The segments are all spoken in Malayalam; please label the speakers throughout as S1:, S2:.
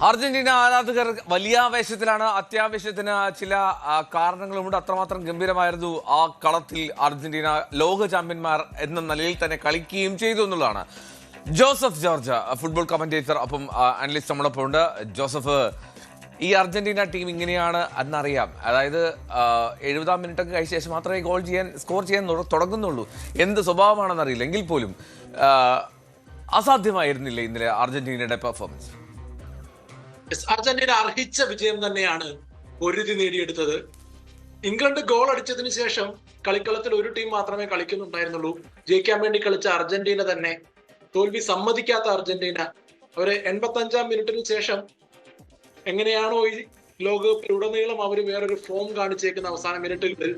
S1: അർജന്റീന ആരാധകർ വലിയ ആവേശത്തിലാണ്. അത്യാവശ്യത്തിന് ചില കാരണങ്ങളുമുണ്ട്. അത്രമാത്രം ഗംഭീരമായിരുന്നു ആ കളത്തിൽ അർജന്റീന ലോക ചാമ്പ്യന്മാർ എന്ന നിലയിൽ തന്നെ കളിക്കുകയും ചെയ്തു എന്നുള്ളതാണ്. ജോസഫ് ജോർജ് ഫുട്ബോൾ കമന്റേറ്റർ, അപ്പം അനലിസ്റ്റ് നമ്മളൊപ്പം ഉണ്ട്. ജോസഫ്, ഈ അർജന്റീന ടീം ഇങ്ങനെയാണ് എന്നറിയാം. അതായത് 70-ാം മിനിറ്റൊക്കെ കഴിച്ച ശേഷം മാത്രമേ സ്കോർ ചെയ്യാൻ തുടങ്ങുന്നുള്ളൂ. എന്ത് സ്വഭാവമാണെന്നറിയില്ല. എങ്കിൽ പോലും അസാധ്യമായിരുന്നില്ല ഇന്നലെ അർജന്റീനയുടെ പെർഫോമൻസ്.
S2: അർജന്റീന അർഹിച്ച വിജയം തന്നെയാണ് പൊരുതി നേടിയെടുത്തത്. ഇംഗ്ലണ്ട് ഗോൾ അടിച്ചതിന് ശേഷം കളിക്കളത്തിൽ ഒരു ടീം മാത്രമേ കളിക്കുന്നുണ്ടായിരുന്നുള്ളൂ. ജയിക്കാൻ വേണ്ടി കളിച്ച അർജന്റീന തന്നെ തോൽവി സമ്മതിക്കാത്ത അർജന്റീന അവര് 85-ാം മിനിറ്റിന് ശേഷം എങ്ങനെയാണോ ഈ ലോകകപ്പിലുടനീളം അവർ വേറൊരു ഫോം കാണിച്ചേക്കുന്ന അവസാന മിനിറ്റുകളിൽ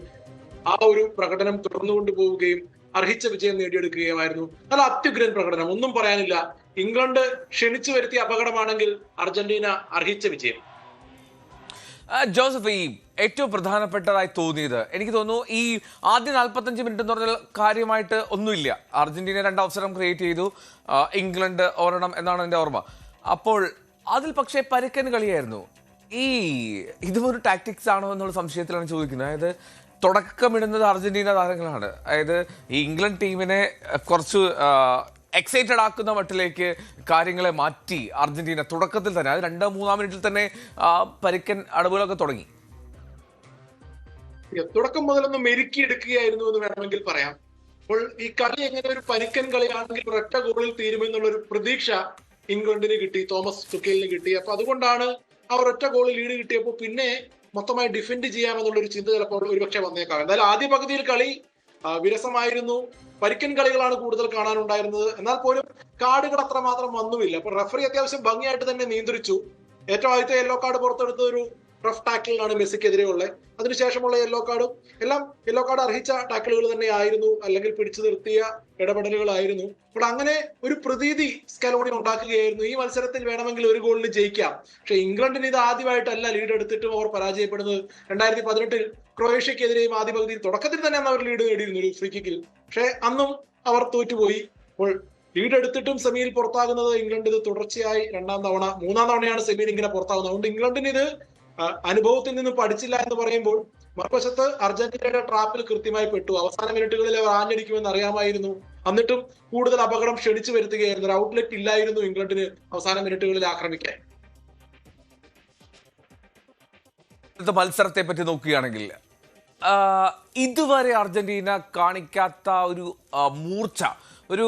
S2: ആ ഒരു പ്രകടനം തുടർന്നുകൊണ്ട് പോവുകയും അർഹിച്ച വിജയം നേടിയെടുക്കുകയായിരുന്നു. നല്ല അത്യുഗ്രൻ പ്രകടനം, ഒന്നും പറയാനില്ല. ഇംഗ്ലണ്ട് ക്ഷണിച്ചു വരുത്തിയ അപകടമാണെങ്കിൽ അർജന്റീന അർഹിച്ച വിജയം.
S1: ജോസഫ്, ഈ ഏറ്റവും പ്രധാനപ്പെട്ടതായി തോന്നിയത് എനിക്ക് തോന്നുന്നു ഈ ആദ്യ 45 മിനിറ്റ് എന്ന് പറഞ്ഞാൽ കാര്യമായിട്ട് ഒന്നുമില്ല. അർജന്റീന 2 അവസരം ക്രിയേറ്റ് ചെയ്തു, ഇംഗ്ലണ്ട് ഒരെണ്ണം എന്നാണ് എൻ്റെ ഓർമ്മ. അപ്പോൾ അതിൽ പക്ഷേ പരുക്കൻ കളിയായിരുന്നു. ഇതുമൊരു ടാക്ടിക്സ് ആണോ എന്നുള്ള സംശയത്തിലാണ് ചോദിക്കുന്നത്. അതായത് തുടക്കമിടുന്നത് അർജന്റീന താരങ്ങളാണ്. അതായത് ഈ ഇംഗ്ലണ്ട് ടീമിനെ കുറച്ച് എക്സൈറ്റഡ് ആക്കുന്ന മട്ടിലേക്ക് കാര്യങ്ങളെ മാറ്റി അർജന്റീന തുടക്കത്തിൽ തന്നെ, അത് 2-3 മിനിറ്റിൽ തന്നെ പരുക്കൻ അടവുകളൊക്കെ തുടങ്ങി.
S2: തുടക്കം മുതലൊന്ന് മെരുക്കിയെടുക്കുകയായിരുന്നു എന്ന് വേണമെങ്കിൽ പറയാം. അപ്പോൾ ഈ കളി എങ്ങനെ ഒരു പരുക്കൻ കളിയാണെങ്കിൽ ഒരൊറ്റ ഗോളിൽ തീരുമെന്നുള്ള ഒരു പ്രതീക്ഷ ഇംഗ്ലണ്ടിന് കിട്ടി, തോമസ് തുഖേലിന് കിട്ടി. അപ്പൊ അതുകൊണ്ടാണ് ആ ഒരൊറ്റ ഗോളിൽ ലീഡ് കിട്ടിയപ്പോൾ പിന്നെ മൊത്തമായി ഡിഫെൻഡ് ചെയ്യാമെന്നുള്ളൊരു ചിന്ത ചിലപ്പോൾ ഒരുപക്ഷെ വന്നേക്കാം. എന്തായാലും ആദ്യ പകുതിയിൽ കളി വിരസമായിരുന്നു. പരിക്കൻ കളികളാണ് കൂടുതൽ കാണാനുണ്ടായിരുന്നത്. എന്നാൽ പോലും കാർഡുകൾ അത്രമാത്രം വന്നുമില്ല. അപ്പൊ റഫറി അത്യാവശ്യം ഭംഗിയായിട്ട് തന്നെ നിയന്ത്രിച്ചു. ഏറ്റവും ആദ്യത്തെ യെല്ലോ കാർഡ് പുറത്തെടുത്ത ഒരു റഫ് ടാക്കിളിനാണ് മെസ്സിക്കെതിരെയുള്ളത്. അതിനുശേഷമുള്ള യെല്ലോ കാർഡും എല്ലാം യെല്ലോ കാർഡ് അർഹിച്ച ടാക്കിളുകൾ തന്നെ ആയിരുന്നു, അല്ലെങ്കിൽ പിടിച്ചു നിർത്തിയ ഇടപെടലുകളായിരുന്നു. അപ്പോൾ അങ്ങനെ ഒരു പ്രതീതി സ്കലോണി ഉണ്ടാക്കുകയായിരുന്നു. ഈ മത്സരത്തിൽ വേണമെങ്കിൽ ഒരു ഗോളിന് ജയിക്കാം. പക്ഷെ ഇംഗ്ലണ്ടിന് ഇത് ആദ്യമായിട്ടല്ല ലീഡ് എടുത്തിട്ടും അവർ പരാജയപ്പെടുന്നത്. 2018-ൽ ക്രൊയേഷ്യക്കെതിരെയും ആദ്യ പകുതിയിൽ തുടക്കത്തിൽ തന്നെ അവർ ലീഡ് നേടിയിരുന്നു ഒരു ഫ്രീ കിക്കിൽ. പക്ഷെ അന്നും അവർ തോറ്റുപോയി. അപ്പോൾ ലീഡ് എടുത്തിട്ടും സെമിയിൽ പുറത്താകുന്നത് ഇംഗ്ലണ്ട് ഇത് തുടർച്ചയായി 2-ാം തവണ, 3-ാം തവണയാണ് സെമിയിൽ ഇങ്ങനെ പുറത്താകുന്നത്. അതുകൊണ്ട് ഇംഗ്ലണ്ടിന് ഇത് അനുഭവത്തിൽ നിന്ന് പഠിച്ചില്ല എന്ന് പറയുമ്പോൾ, മറുവശത്ത് അർജന്റീനയുടെ ട്രാപ്പിൽ കൃത്യമായി പെട്ടു. അവസാന മിനിറ്റുകളിൽ അവർ ആഞ്ഞടിക്കുമെന്ന് അറിയാമായിരുന്നു. എന്നിട്ടും കൂടുതൽ അപകടം ക്ഷണിച്ചു വരുത്തുകയായിരുന്നു. ഒരു ഔട്ട്ലെറ്റ് ഇല്ലായിരുന്നു ഇംഗ്ലണ്ടിന് അവസാന മിനിറ്റുകളിൽ ആക്രമിക്കാൻ.
S1: മത്സരത്തെ പറ്റി നോക്കുകയാണെങ്കിൽ ഇതുവരെ അർജന്റീന കാണിക്കാത്ത ഒരു മൂർച്ച, ഒരു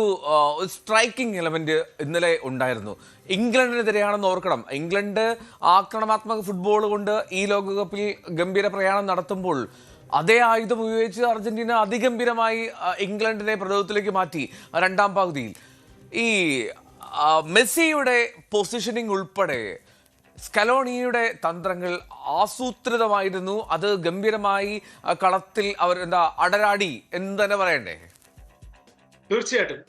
S1: സ്ട്രൈക്കിംഗ് എലമെന്റ് ഇന്നലെ ഉണ്ടായിരുന്നു. ഇംഗ്ലണ്ടിനെതിരെയാണെന്ന് ഓർക്കണം. ഇംഗ്ലണ്ട് ആക്രമണാത്മക ഫുട്ബോൾ കൊണ്ട് ഈ ലോകകപ്പിൽ ഗംഭീര പ്രയാണം നടത്തുമ്പോൾ അതേ ആയുധം ഉപയോഗിച്ച് അർജന്റീന അതിഗംഭീരമായി ഇംഗ്ലണ്ടിനെ പ്രതിരോധത്തിലേക്ക് മാറ്റി. 2-ാം പകുതിയിൽ ഈ മെസ്സിയുടെ പൊസിഷനിങ് ഉൾപ്പെടെ സ്കലോണിയുടെ തന്ത്രങ്ങൾ ആസൂത്രിതമായിരുന്നു. അത് ഗംഭീരമായി കളത്തിൽ അവർ അടരാടി എന്ന് തന്നെ പറയണ്ടേ?
S2: തീർച്ചയായിട്ടും.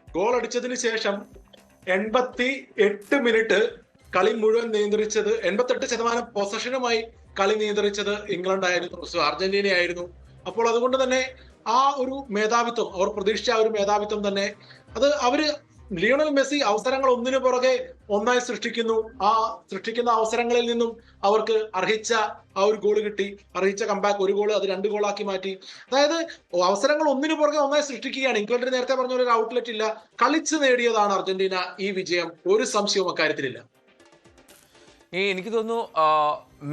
S2: ഗോൾ അടിച്ചതിന് ശേഷം 88 മിനിറ്റ് കളി മുഴുവൻ നിയന്ത്രിച്ചത്, 88% പൊസഷനുമായി കളി നിയന്ത്രിച്ചത് ഇംഗ്ലണ്ട് ആയിരുന്നു, അർജന്റീന ആയിരുന്നു. അപ്പോൾ അതുകൊണ്ട് തന്നെ ആ ഒരു മേധാവിത്വം, അവർ പ്രതീക്ഷിച്ച ആ ഒരു മേധാവിത്വം തന്നെ അത് അവര് ലിയോണൽ മെസ്സി അവസരങ്ങൾ ഒന്നിനു പുറകെ ഒന്നായി സൃഷ്ടിക്കുന്നു. ആ സൃഷ്ടിക്കുന്ന അവസരങ്ങളിൽ നിന്നും അവർക്ക് അർഹിച്ച ആ ഒരു ഗോൾ കിട്ടി. അർഹിച്ച കംബാക്ക്, ഒരു ഗോൾ അത് 2 ഗോളാക്കി മാറ്റി. അതായത് അവസരങ്ങൾ ഒന്നിനു പുറകെ ഒന്നായി സൃഷ്ടിക്കുകയാണ്. ഇംഗ്ലണ്ടിന് നേരത്തെ പറഞ്ഞ ഒരു ഔട്ട്ലെറ്റ് ഇല്ല, കളിച്ച് നേടിയതാണ് അർജന്റീന ഈ വിജയം. ഒരു സംശയവും അക്കാര്യത്തിലില്ല.
S1: എനിക്ക് തോന്നുന്നു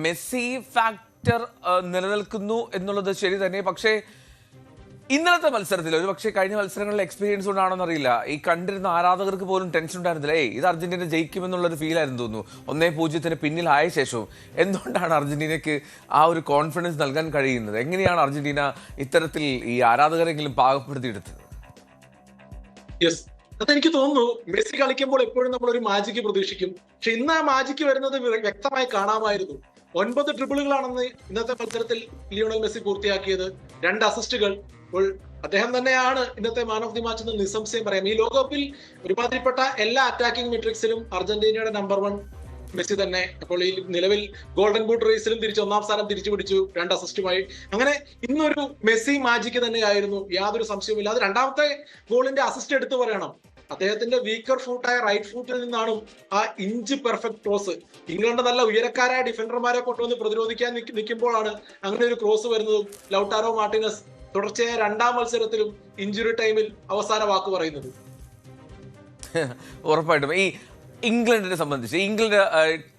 S1: മെസ്സി ഫാക്ടർ നിലനിൽക്കുന്നു എന്നുള്ളത് ശരി തന്നെ. പക്ഷേ ഇന്നലത്തെ മത്സരത്തിൽ, ഒരു പക്ഷേ കഴിഞ്ഞ മത്സരങ്ങളിലെ എക്സ്പീരിയൻസ് കൊണ്ടാണെന്ന് അറിയില്ല, ഈ കണ്ടിരുന്ന ആരാധകർക്ക് പോലും ടെൻഷൻ ഉണ്ടായിരുന്നില്ല. ഇത് അർജന്റീന ജയിക്കുമെന്നുള്ളൊരു ഫീലായിരുന്നു തോന്നുന്നു. 1-0 പിന്നിലായ ശേഷവും എന്തുകൊണ്ടാണ് അർജന്റീനയ്ക്ക് ആ ഒരു കോൺഫിഡൻസ് നൽകാൻ കഴിയുന്നത്? എങ്ങനെയാണ് അർജന്റീന ഇത്തരത്തിൽ ഈ ആരാധകരെങ്കിലും പാകപ്പെടുത്തിയെടുത്തത്?
S2: യെസ്, അതെനിക്ക് തോന്നുന്നു മെസ്സി കളിക്കുമ്പോൾ എപ്പോഴും നമ്മൾ ഒരു മാജിക്ക് പ്രതീക്ഷിക്കും. പക്ഷെ ഇന്ന് ആ മാജിക്ക് വരുന്നത് വ്യക്തമായി കാണാമായിരുന്നു. 9 ട്രിപ്പിളുകളാണെന്ന് ഇന്നത്തെ മത്സരത്തിൽ ലിയോണൽ മെസ്സി പൂർത്തിയാക്കിയത്. 2 അസിസ്റ്റുകൾ. അപ്പോൾ അദ്ദേഹം തന്നെയാണ് ഇന്നത്തെ മാൻ ഓഫ് ദി മാച്ച് എന്ന് നിസ്സംശയം പറയാം. ഈ ലോകകപ്പിൽ ഒരുമാതിരിപ്പെട്ട എല്ലാ അറ്റാക്കിംഗ് മെട്രിക്സിലും അർജന്റീനയുടെ നമ്പർ 1 മെസ്സി തന്നെ. അപ്പോൾ ഈ നിലവിൽ ഗോൾഡൻ ബൂട്ട് റേസിലും 1-ാം സ്ഥാനം തിരിച്ചു പിടിച്ചു 2 അസിസ്റ്റുമായി. അങ്ങനെ ഇന്നൊരു മെസ്സി മാജിക്ക് തന്നെയായിരുന്നു, യാതൊരു സംശയവുമില്ല. അത് 2ാമത്തെ ഗോളിന്റെ അസിസ്റ്റ് എടുത്തു പറയണം. അദ്ദേഹത്തിന്റെ വീക്കർ ഫൂട്ടായ റൈറ്റ് ഫൂട്ടിൽ നിന്നാണ് ആ ഇഞ്ച് പെർഫെക്റ്റ് ക്രോസ്. ഇംഗ്ലണ്ട് നല്ല ഉയരക്കാരായ ഡിഫൻഡർമാരെ കൊണ്ടുവന്ന് പ്രതിരോധിക്കാൻ നിൽക്കുമ്പോഴാണ് അങ്ങനെ ഒരു ക്രോസ് വരുന്നതും ലൗട്ടാരോ മാർട്ടിനസ് തുടർച്ചയായ 2ാം മത്സരത്തിലും ഇഞ്ചുറി ടൈമിൽ അവസാന വാക്ക് പറയുന്നത്.
S1: ഉറപ്പായിട്ടും ഈ ഇംഗ്ലണ്ടിനെ സംബന്ധിച്ച്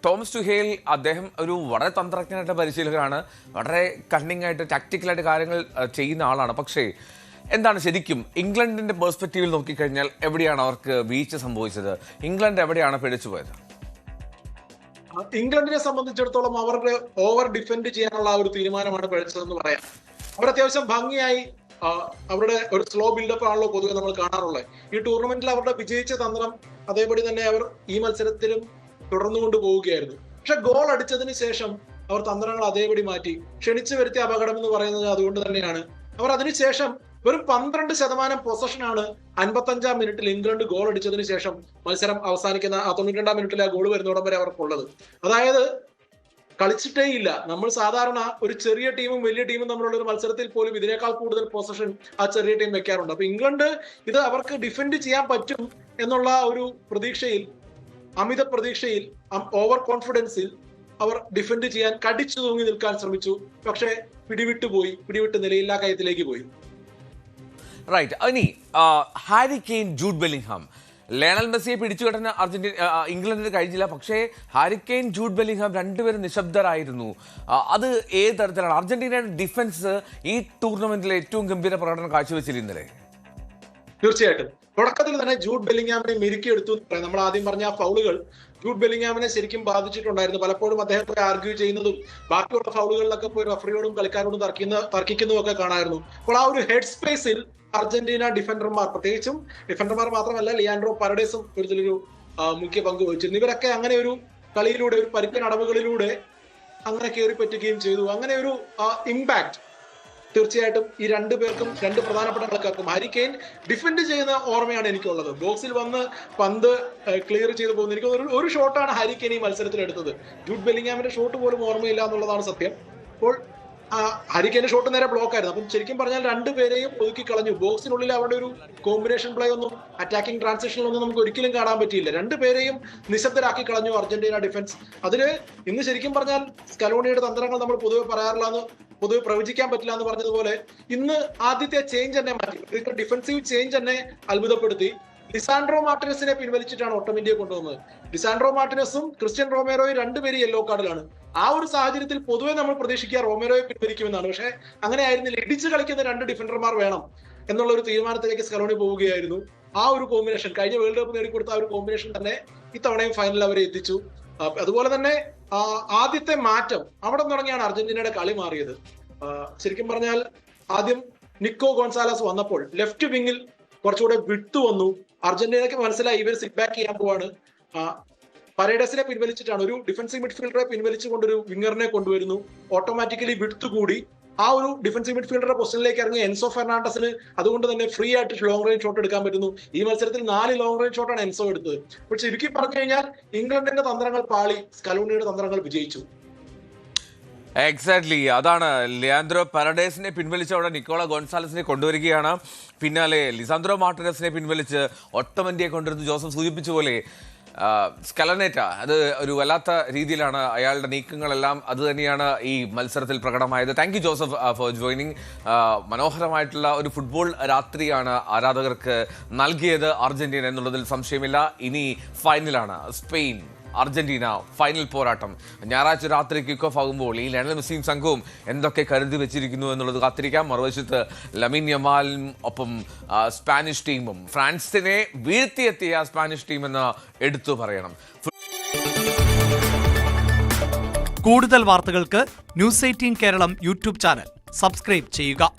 S1: തോമസ് ടുഹേൽ അദ്ദേഹം ഒരു വളരെ തന്ത്രജ്ഞനായിട്ട് പരിശീലകനാണ്, വളരെ കണ്ണിങ് ആയിട്ട് ടാക്ടിക്കലായിട്ട് കാര്യങ്ങൾ ചെയ്യുന്ന ആളാണ്. പക്ഷേ എന്താണ് ശരിക്കും ഇംഗ്ലണ്ടിന്റെ പെർസ്പെക്റ്റീവിൽ നോക്കിക്കഴിഞ്ഞാൽ എവിടെയാണ് അവർക്ക് വീഴ്ച സംഭവിച്ചത്? ഇംഗ്ലണ്ട് എവിടെയാണ് പിഴച്ചു പോയത്?
S2: ഇംഗ്ലണ്ടിനെ സംബന്ധിച്ചിടത്തോളം അവരുടെ ഓവർ ഡിഫെൻഡ് ചെയ്യാനുള്ള ആ ഒരു തീരുമാനമാണ് പിഴച്ചതെന്ന് പറയാം. അവർ അത്യാവശ്യം ഭംഗിയായി അവരുടെ ഒരു സ്ലോ ബിൽഡപ്പ് ആണല്ലോ പൊതുവെ നമ്മൾ കാണാറുള്ളത്. ഈ ടൂർണമെന്റിൽ അവരുടെ വിജയിച്ച തന്ത്രം അതേപടി തന്നെ അവർ ഈ മത്സരത്തിലും തുടർന്നുകൊണ്ട് പോവുകയായിരുന്നു. പക്ഷെ ഗോൾ അടിച്ചതിന് ശേഷം അവർ തന്ത്രങ്ങൾ അതേപടി മാറ്റി. ക്ഷണിച്ചു വരുത്തിയ അപകടം എന്ന് പറയുന്നത് അതുകൊണ്ട് തന്നെയാണ്. അവർ അതിനുശേഷം വെറും 12% പൊസഷനാണ് 55ാം മിനിറ്റിൽ ഇംഗ്ലണ്ട് ഗോൾ അടിച്ചതിന് ശേഷം മത്സരം അവസാനിക്കുന്ന 92ാം മിനിറ്റിൽ ആ ഗോൾ വരുന്നോടം വരെ അവർക്കുള്ളത്. അതായത് കളിച്ചിട്ടേ ഇല്ല. നമ്മൾ സാധാരണ ഒരു ചെറിയ ടീമും വലിയ ടീമും തമ്മിലുള്ള ഒരു മത്സരത്തിൽ പോലും ഇതിനേക്കാൾ കൂടുതൽ പൊസഷൻ ആ ചെറിയ ടീം വെക്കാറുണ്ട്. അപ്പൊ ഇംഗ്ലണ്ട് ഇത് അവർക്ക് ഡിഫെൻഡ് ചെയ്യാൻ പറ്റും എന്നുള്ള ഒരു പ്രതീക്ഷയിൽ, അമിത പ്രതീക്ഷയിൽ, ഓവർ അവർ ഡിഫെൻഡ് ചെയ്യാൻ കടിച്ചു തൂങ്ങി നിൽക്കാൻ ശ്രമിച്ചു. പക്ഷേ പിടിവിട്ട് നിലയില്ലാ കയത്തിലേക്ക് പോയി.
S1: റൈറ്റ്. ഇനി Harry Kane, Jude Bellingham, Lionel മെസ്സിയെ പിടിച്ചുകെട്ടാൻ ഇംഗ്ലണ്ടിന് കഴിഞ്ഞില്ല. പക്ഷേ ഹാരി കെയ്ൻ, ജൂഡ് ബെല്ലിംഗ്ഹാം രണ്ടുപേരും നിശബ്ദരായിരുന്നു. അത് ഏത് തരത്തിലാണ് അർജന്റീനയുടെ ഡിഫൻസ് ഈ ടൂർണമെന്റിലെ ഏറ്റവും ഗംഭീര പ്രകടനം കാഴ്ചവെച്ചിരുന്നല്ലേ?
S2: തീർച്ചയായിട്ടും തുടക്കത്തിൽ തന്നെ ജൂഡ് ബെല്ലിംഗ്ഹാമിനെ മെരുക്കിയെടുത്തു എന്ന് പറയാം. നമ്മൾ ആദ്യം പറഞ്ഞ ആ ഫൗളുകൾ ജൂഡ് ബെല്ലിംഗ്ഹാമിനെ ശരിക്കും ബാധിച്ചിട്ടുണ്ടായിരുന്നു. പലപ്പോഴും അദ്ദേഹത്തെ ആർഗ്യൂ ചെയ്യുന്നതും ബാക്കിയുള്ള ഫൗളുകളിലൊക്കെ പോയി റഫറിയോടും കളിക്കാരോടും തർക്കിക്കുന്നതും ഒക്കെ കാണായിരുന്നു. അപ്പോൾ ആ ഒരു ഹെഡ് സ്പേസിൽ അർജന്റീന ഡിഫൻഡർമാർ, പ്രത്യേകിച്ചും ഡിഫൻഡർമാർ മാത്രമല്ല ലിയാൻഡ്രോ പരഡേസും ഇതിലൊരു മുഖ്യ പങ്ക് വഹിച്ചിരുന്നു. ഇവരൊക്കെ അങ്ങനെ ഒരു കളിയിലൂടെ, ഒരു പരുക്കൻ അടവുകളിലൂടെ അങ്ങനെ കയറി പറ്റുകയും ചെയ്തു. അങ്ങനെ ഒരു ഇമ്പാക്ട് തീർച്ചയായിട്ടും ഈ രണ്ടുപേർക്കും, രണ്ട് പ്രധാനപ്പെട്ട കളിക്കാർക്കും. ഹാരി കെയ്ൻ ഡിഫെൻഡ് ചെയ്യുന്ന ഓർമ്മയാണ് എനിക്കുള്ളത്. ബോക്സിൽ വന്ന് പന്ത് ക്ലിയർ ചെയ്ത് പോകുന്നത്. എനിക്ക് ഒരു ഷോട്ടാണ് ഹാരി കെയ്ൻ ഈ മത്സരത്തിൽ എടുത്തത്. ജൂഡ് ബെല്ലിംഗ്ഹാമിന്റെ ഷോട്ട് പോലും ഓർമ്മയില്ല എന്നുള്ളതാണ് സത്യം. അപ്പോൾ ഹാരി കെയ്ന്റെ ഷോട്ട് നേരെ ബ്ലോക്ക് ആയിരുന്നു. അപ്പം ശരിക്കും പറഞ്ഞാൽ രണ്ടുപേരെയും ഒതുക്കി കളഞ്ഞു. ബോക്സിനുള്ളിൽ അവരുടെ ഒരു കോമ്പിനേഷൻ പ്ലേ ഒന്നും, അറ്റാക്കിംഗ് ട്രാൻസിഷനിലൊന്നും നമുക്ക് ഒരിക്കലും കാണാൻ പറ്റിയില്ല. രണ്ടുപേരെയും നിശബ്ദരാക്കി കളഞ്ഞു അർജന്റീന ഡിഫൻസ്. അതില് ഇന്ന് ശരിക്കും പറഞ്ഞാൽ സ്കലോണിയുടെ തന്ത്രങ്ങൾ നമ്മൾ പൊതുവെ പ്രവചിക്കാൻ പറ്റില്ല എന്ന് പറഞ്ഞതുപോലെ ഇന്ന് ആദ്യത്തെ ചേഞ്ച് തന്നെ മാറ്റി. ഡിഫൻസീവ് ചേഞ്ച് തന്നെ അത്ഭുതപ്പെടുത്തി. ലിസാൻഡ്രോ മാർട്ടിനസിനെ പിൻവലിച്ചിട്ടാണ് ഒട്ടോമെന്റിയെ കൊണ്ടുവന്നത്. ലിസാൻഡ്രോ മാർട്ടിനസും ക്രിസ്ത്യൻ റൊമേറോയും രണ്ടുപേരും യെല്ലോ കാർഡിലാണ്. ആ ഒരു സാഹചര്യത്തിൽ പൊതുവെ നമ്മൾ പ്രതീക്ഷിക്കുക റൊമേറോയെ പിൻവലിക്കുമെന്നാണ്. പക്ഷെ അങ്ങനെ ആയിരുന്നില്ല. ഇടിച്ചു കളിക്കുന്ന 2 ഡിഫൻഡർമാർ വേണം എന്നുള്ള ഒരു തീരുമാനത്തിലേക്ക് സ്കലോണി പോവുകയായിരുന്നു. ആ ഒരു കോമ്പിനേഷൻ, കഴിഞ്ഞ വേൾഡ് കപ്പ് നേടിക്കൊടുത്ത ആ ഒരു കോമ്പിനേഷൻ തന്നെ ഇത്തവണയും ഫൈനലിൽ അവരെ എത്തിച്ചു. അതുപോലെ തന്നെ ആദ്യത്തെ മാറ്റം അവിടെ തുടങ്ങിയാണ് അർജന്റീനയുടെ കളി മാറിയത്. ശരിക്കും പറഞ്ഞാൽ ആദ്യം നിക്കോ ഗോൺസാലസ് വന്നപ്പോൾ ലെഫ്റ്റ് വിങ്ങിൽ കുറച്ചുകൂടെ വിട്ടു വന്നു. അർജന്റീനയ്ക്ക് മനസ്സിലായി ഇവർ സിറ്റ് ബാക്ക് ചെയ്യാൻ പോവാണ്. പരേഡസിനെ പിൻവലിച്ചിട്ടാണ്, ഒരു ഡിഫൻസീവ് മിഡ്ഫീൽഡറെ പിൻവലിച്ചുകൊണ്ടൊരു വിങ്ങറിനെ കൊണ്ടുവരുന്നു. ഓട്ടോമാറ്റിക്കലി വിട്ട് കൂടി ആ ഒരു ഡിഫൻസീവ് മിഡ്ഫീൽഡറുടെ പൊസിഷനിലേക്ക് ഇറങ്ങി എൻസോ ഫെർണാണ്ടസിന് അതുകൊണ്ട് തന്നെ ഫ്രീ ആയിട്ട് ലോങ് റേഞ്ച് ഷോട്ട് എടുക്കാൻ പറ്റുന്നു. ഈ മത്സരത്തിൽ 4 ലോങ് റേഞ്ച് ഷോട്ടാണ് എൻസോ എടുത്തത്. പക്ഷെ ചുരുക്കി പറഞ്ഞു കഴിഞ്ഞാൽ ഇംഗ്ലണ്ടിന്റെ തന്ത്രങ്ങൾ പാളി, സ്കലോണിയുടെ തന്ത്രങ്ങൾ വിജയിച്ചു.
S1: എക്സാക്ട്ലി, അതാണ്. ലിയാൻഡ്രോ പരഡേസിനെ പിൻവലിച്ചവിടെ നിക്കോള ഗോൺസാലസിനെ കൊണ്ടുവരികയാണ്. പിന്നാലെ ലിസാൻഡ്രോ മാർട്ടിനസിനെ പിൻവലിച്ച് ഒട്ടമന്റിയെ കൊണ്ടുവരുന്നു. ജോസഫ് സൂചിപ്പിച്ച പോലെ സ്കലനേറ്റ അത് ഒരു വല്ലാത്ത രീതിയിലാണ് അയാളുടെ നീക്കങ്ങളെല്ലാം. അത് തന്നെയാണ് ഈ മത്സരത്തിൽ പ്രകടമായത്. Thank you Joseph for joining. മനോഹരമായിട്ടുള്ള ഒരു ഫുട്ബോൾ രാത്രിയാണ് ആരാധകർക്ക് നൽകിയത് അർജന്റീന എന്നുള്ളതിൽ സംശയമില്ല. ഇനി ഫൈനലാണ്, സ്പെയിൻ അർജന്റീന ഫൈനൽ പോരാട്ടം. ഞായറാഴ്ച രാത്രി കിക്ക് ഓഫ് ആകുമ്പോൾ ഈ ലയണൽ മെസ്സിയും സംഘവും എന്തൊക്കെ കരുതി വെച്ചിരിക്കുന്നു എന്നുള്ളത് കാത്തിരിക്കാം. മറുവശത്ത് ലമിൻ യമാലും ഒപ്പം സ്പാനിഷ് ടീമും, ഫ്രാൻസിനെ വീഴ്ത്തിയെത്തിയ സ്പാനിഷ് ടീം എന്ന് എടുത്തു പറയണം.
S3: കൂടുതൽ വാർത്തകൾക്ക് news 18 Keralam YouTube channel subscribe ചെയ്യുക.